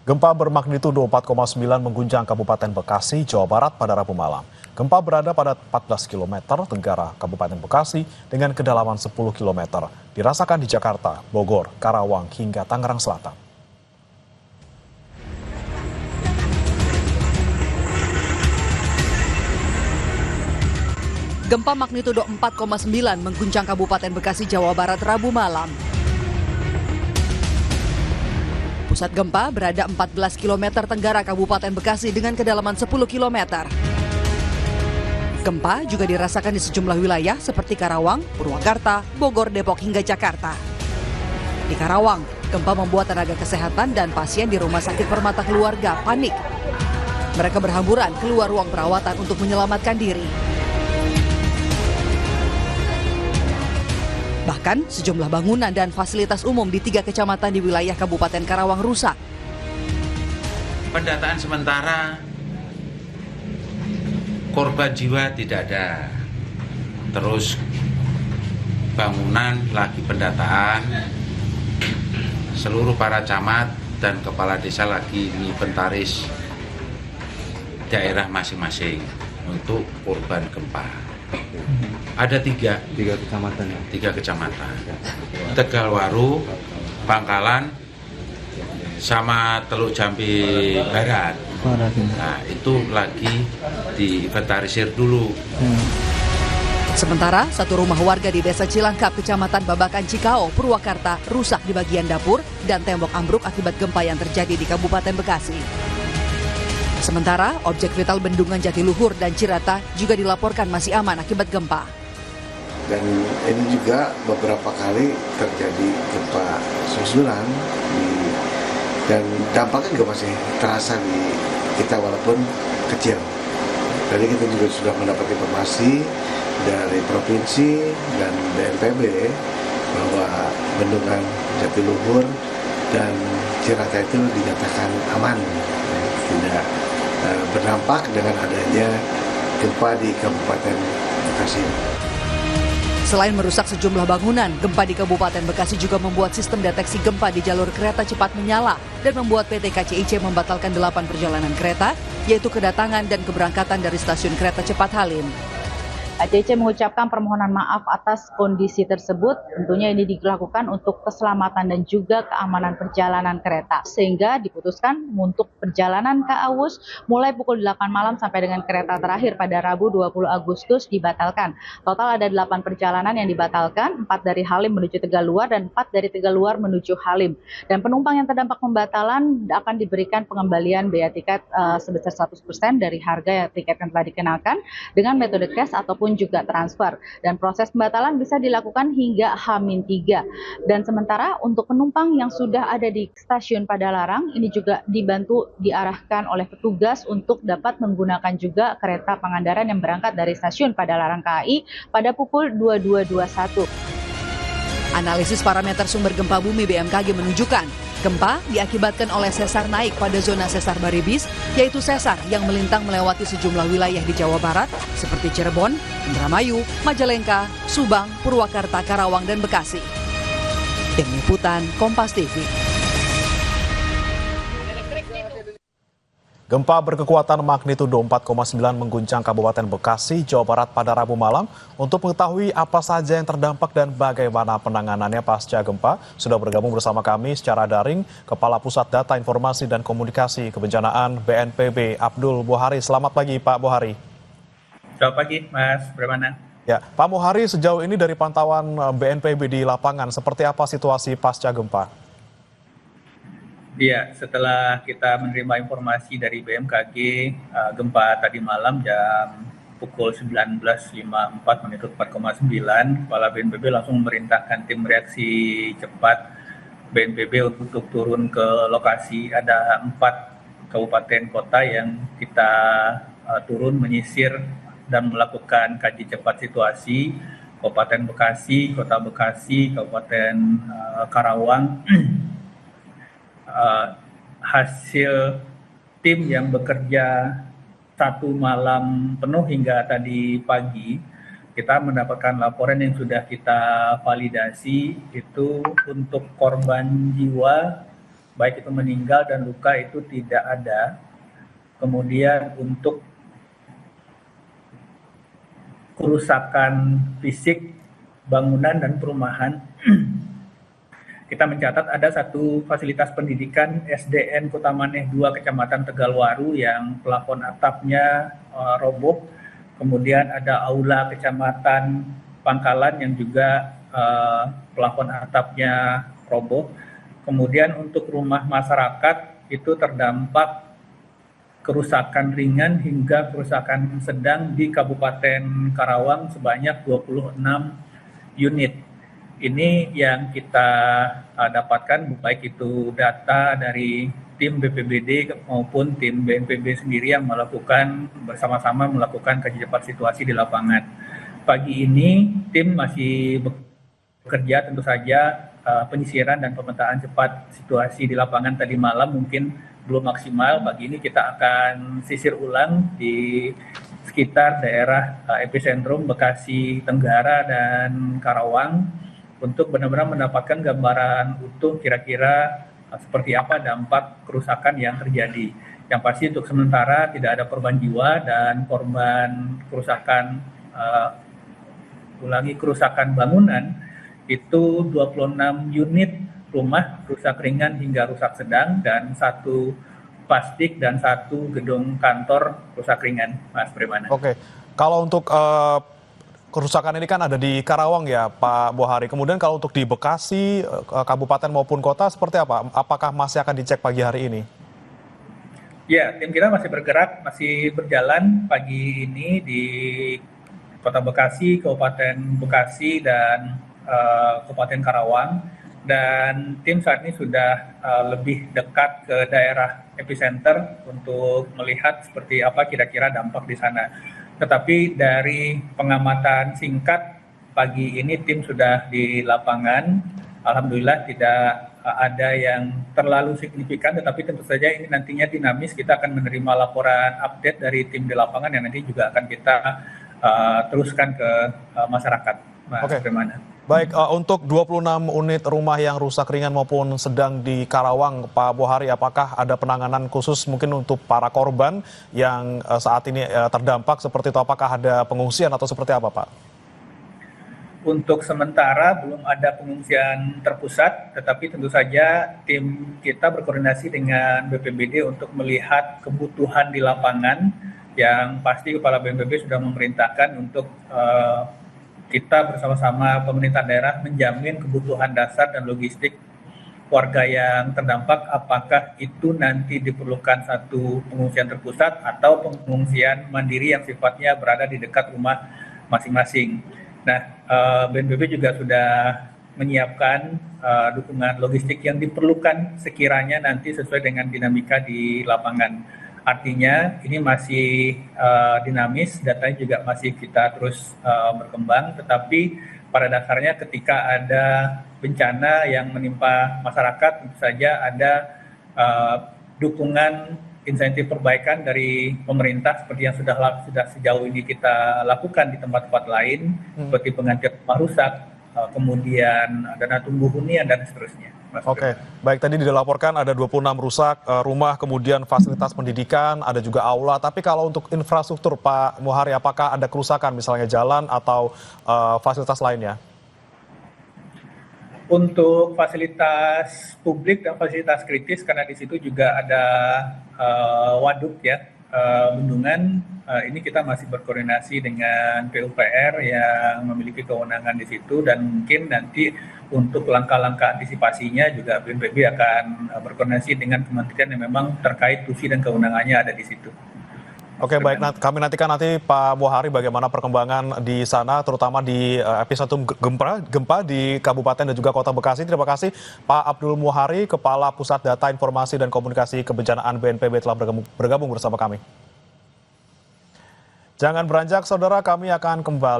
Gempa bermagnitudo 4,9 mengguncang Kabupaten Bekasi, Jawa Barat pada Rabu malam. Gempa berada pada 14 km tenggara Kabupaten Bekasi dengan kedalaman 10 km. Dirasakan di Jakarta, Bogor, Karawang, hingga Tangerang Selatan. Gempa magnitudo 4,9 mengguncang Kabupaten Bekasi, Jawa Barat Rabu malam. Pusat gempa berada 14 km tenggara Kabupaten Bekasi dengan kedalaman 10 km. Gempa juga dirasakan di sejumlah wilayah seperti Karawang, Purwakarta, Bogor, Depok, hingga Jakarta. Di Karawang, gempa membuat tenaga kesehatan dan pasien di Rumah Sakit Permata Keluarga panik. Mereka berhamburan keluar ruang perawatan untuk menyelamatkan diri. Bahkan sejumlah bangunan dan fasilitas umum di 3 kecamatan di wilayah Kabupaten Karawang rusak. Pendataan sementara korban jiwa tidak ada. Terus bangunan lagi pendataan. Seluruh para camat dan kepala desa lagi inventaris daerah masing-masing untuk korban gempa. Ada tiga kecamatan ya? 3 kecamatan. Tegalwaru, Bangkalan, sama Teluk Jambi Barat. Nah, itu lagi diinventarisir dulu. Sementara satu rumah warga di Desa Cilangkap, Kecamatan Babakan Cikao, Purwakarta, rusak di bagian dapur dan tembok ambruk akibat gempa yang terjadi di Kabupaten Bekasi. Sementara objek vital Bendungan Jatiluhur dan Cirata juga dilaporkan masih aman akibat gempa. Dan ini juga beberapa kali terjadi gempa susulan dan dampaknya juga masih terasa di kita walaupun kecil. Jadi kita juga sudah mendapat informasi dari provinsi dan BNPB bahwa Bendungan Jatiluhur dan Cirata itu dinyatakan aman, tidak berdampak dengan adanya gempa di Kabupaten Bekasi. Selain merusak sejumlah bangunan, gempa di Kabupaten Bekasi juga membuat sistem deteksi gempa di jalur kereta cepat menyala dan membuat PT KCIC membatalkan 8 perjalanan kereta, yaitu kedatangan dan keberangkatan dari stasiun kereta cepat Halim. KCIC mengucapkan permohonan maaf atas kondisi tersebut. Tentunya ini dilakukan untuk keselamatan dan juga keamanan perjalanan kereta. Sehingga diputuskan untuk perjalanan KA Wus mulai pukul 8 malam sampai dengan kereta terakhir pada Rabu 20 Agustus dibatalkan. Total ada 8 perjalanan yang dibatalkan, 4 dari Halim menuju Tegaluar dan 4 dari Tegaluar menuju Halim. Dan penumpang yang terdampak pembatalan akan diberikan pengembalian biaya tiket sebesar 100% dari harga tiket yang telah dikenakan dengan metode cash ataupun juga transfer, dan proses pembatalan bisa dilakukan hingga H-3. Dan sementara untuk penumpang yang sudah ada di stasiun Padalarang ini juga dibantu diarahkan oleh petugas untuk dapat menggunakan juga kereta Pangandaran yang berangkat dari stasiun Padalarang KAI pada pukul 22.21. Analisis parameter sumber gempa bumi BMKG menunjukkan gempa diakibatkan oleh sesar naik pada zona sesar Baribis, yaitu sesar yang melintang melewati sejumlah wilayah di Jawa Barat seperti Cirebon, Indramayu, Majalengka, Subang, Purwakarta, Karawang, dan Bekasi. Tim Liputan Kompas TV. Gempa berkekuatan magnitudo 4,9 mengguncang Kabupaten Bekasi, Jawa Barat pada Rabu malam. Untuk mengetahui apa saja yang terdampak dan bagaimana penanganannya pasca gempa, sudah bergabung bersama kami secara daring Kepala Pusat Data Informasi dan Komunikasi Kebencanaan BNPB, Abdul Bohari. Selamat pagi, Pak Bohari. Selamat pagi, Mas Brahmana. Ya, Pak Bohari, sejauh ini dari pantauan BNPB di lapangan, seperti apa situasi pasca gempa? Iya, setelah kita menerima informasi dari BMKG, gempa tadi malam jam pukul 19.54 magnitudo 4,9, Kepala BNPB langsung memerintahkan tim reaksi cepat BNPB untuk turun ke lokasi. Ada 4 kabupaten kota yang kita turun menyisir dan melakukan kaji cepat situasi. Kabupaten Bekasi, Kota Bekasi, Kabupaten Karawang. Hasil tim yang bekerja 1 malam penuh hingga tadi pagi, kita mendapatkan laporan yang sudah kita validasi. Itu untuk korban jiwa baik itu meninggal dan luka itu tidak ada. Kemudian untuk kerusakan fisik bangunan dan perumahan, kita mencatat ada satu fasilitas pendidikan SDN Kota Maneh 2 Kecamatan Tegalwaru yang plafon atapnya roboh. Kemudian ada aula Kecamatan Pangkalan yang juga plafon atapnya roboh. Kemudian untuk rumah masyarakat itu terdampak kerusakan ringan hingga kerusakan sedang di Kabupaten Karawang sebanyak 26 unit. Ini yang kita dapatkan, baik itu data dari tim BPBD maupun tim BNPB sendiri yang bersama-sama melakukan kajian situasi di lapangan. Pagi ini tim masih bekerja, tentu saja penyisiran dan pemetaan cepat situasi di lapangan tadi malam mungkin belum maksimal. Pagi ini kita akan sisir ulang di sekitar daerah epicentrum Bekasi Tenggara dan Karawang untuk benar-benar mendapatkan gambaran utuh kira-kira seperti apa dampak kerusakan yang terjadi. Yang pasti untuk sementara tidak ada korban jiwa dan korban kerusakan kerusakan bangunan itu 26 unit rumah rusak ringan hingga rusak sedang dan 1 plastik dan 1 gedung kantor rusak ringan, Mas Premana. Oke, kalau untuk kerusakan ini kan ada di Karawang ya Pak Bohari, kemudian kalau untuk di Bekasi, kabupaten maupun kota seperti apa? Apakah masih akan dicek pagi hari ini? Ya, tim kita masih bergerak, masih berjalan pagi ini di Kota Bekasi, Kabupaten Bekasi, dan Kabupaten Karawang. Dan tim saat ini sudah lebih dekat ke daerah epicenter untuk melihat seperti apa kira-kira dampak di sana. Tetapi dari pengamatan singkat pagi ini tim sudah di lapangan, alhamdulillah tidak ada yang terlalu signifikan, tetapi tentu saja ini nantinya dinamis, kita akan menerima laporan update dari tim di lapangan yang nanti juga akan kita teruskan ke masyarakat. Oke. Baik, untuk 26 unit rumah yang rusak ringan maupun sedang di Karawang, Pak Bohari, apakah ada penanganan khusus mungkin untuk para korban yang saat ini terdampak seperti itu? Apakah ada pengungsian atau seperti apa, Pak? Untuk sementara belum ada pengungsian terpusat, tetapi tentu saja tim kita berkoordinasi dengan BPBD untuk melihat kebutuhan di lapangan. Yang pasti Kepala BNPB sudah memerintahkan untuk kita bersama-sama pemerintah daerah menjamin kebutuhan dasar dan logistik warga yang terdampak, apakah itu nanti diperlukan satu pengungsian terpusat atau pengungsian mandiri yang sifatnya berada di dekat rumah masing-masing. Nah, BNPB juga sudah menyiapkan dukungan logistik yang diperlukan sekiranya nanti sesuai dengan dinamika di lapangan. Artinya ini masih dinamis, datanya juga masih kita terus berkembang, tetapi pada dasarnya ketika ada bencana yang menimpa masyarakat, tentu saja ada dukungan insentif perbaikan dari pemerintah seperti yang sudah sejauh ini kita lakukan di tempat-tempat lain, seperti penggantian rumah rusak, kemudian dana tumbuh hunian dan seterusnya. Oke, baik, tadi dilaporkan ada 26 rusak rumah, kemudian fasilitas pendidikan, ada juga aula. Tapi kalau untuk infrastruktur, Pak Bohari, apakah ada kerusakan misalnya jalan atau fasilitas lainnya? Untuk fasilitas publik dan fasilitas kritis, karena di situ juga ada waduk ya, bendungan, ini kita masih berkoordinasi dengan PUPR yang memiliki kewenangan di situ, dan mungkin nanti untuk langkah-langkah antisipasinya juga BNPB akan berkoordinasi dengan kementerian yang memang terkait tusi dan kewenangannya ada di situ. Oke, baik, kami nantikan nanti Pak Bohari bagaimana perkembangan di sana, terutama di epicentrum gempa di Kabupaten dan juga Kota Bekasi. Terima kasih Pak Abdul Muhari, Kepala Pusat Data Informasi dan Komunikasi Kebencanaan BNPB telah bergabung bersama kami. Jangan beranjak, saudara, kami akan kembali.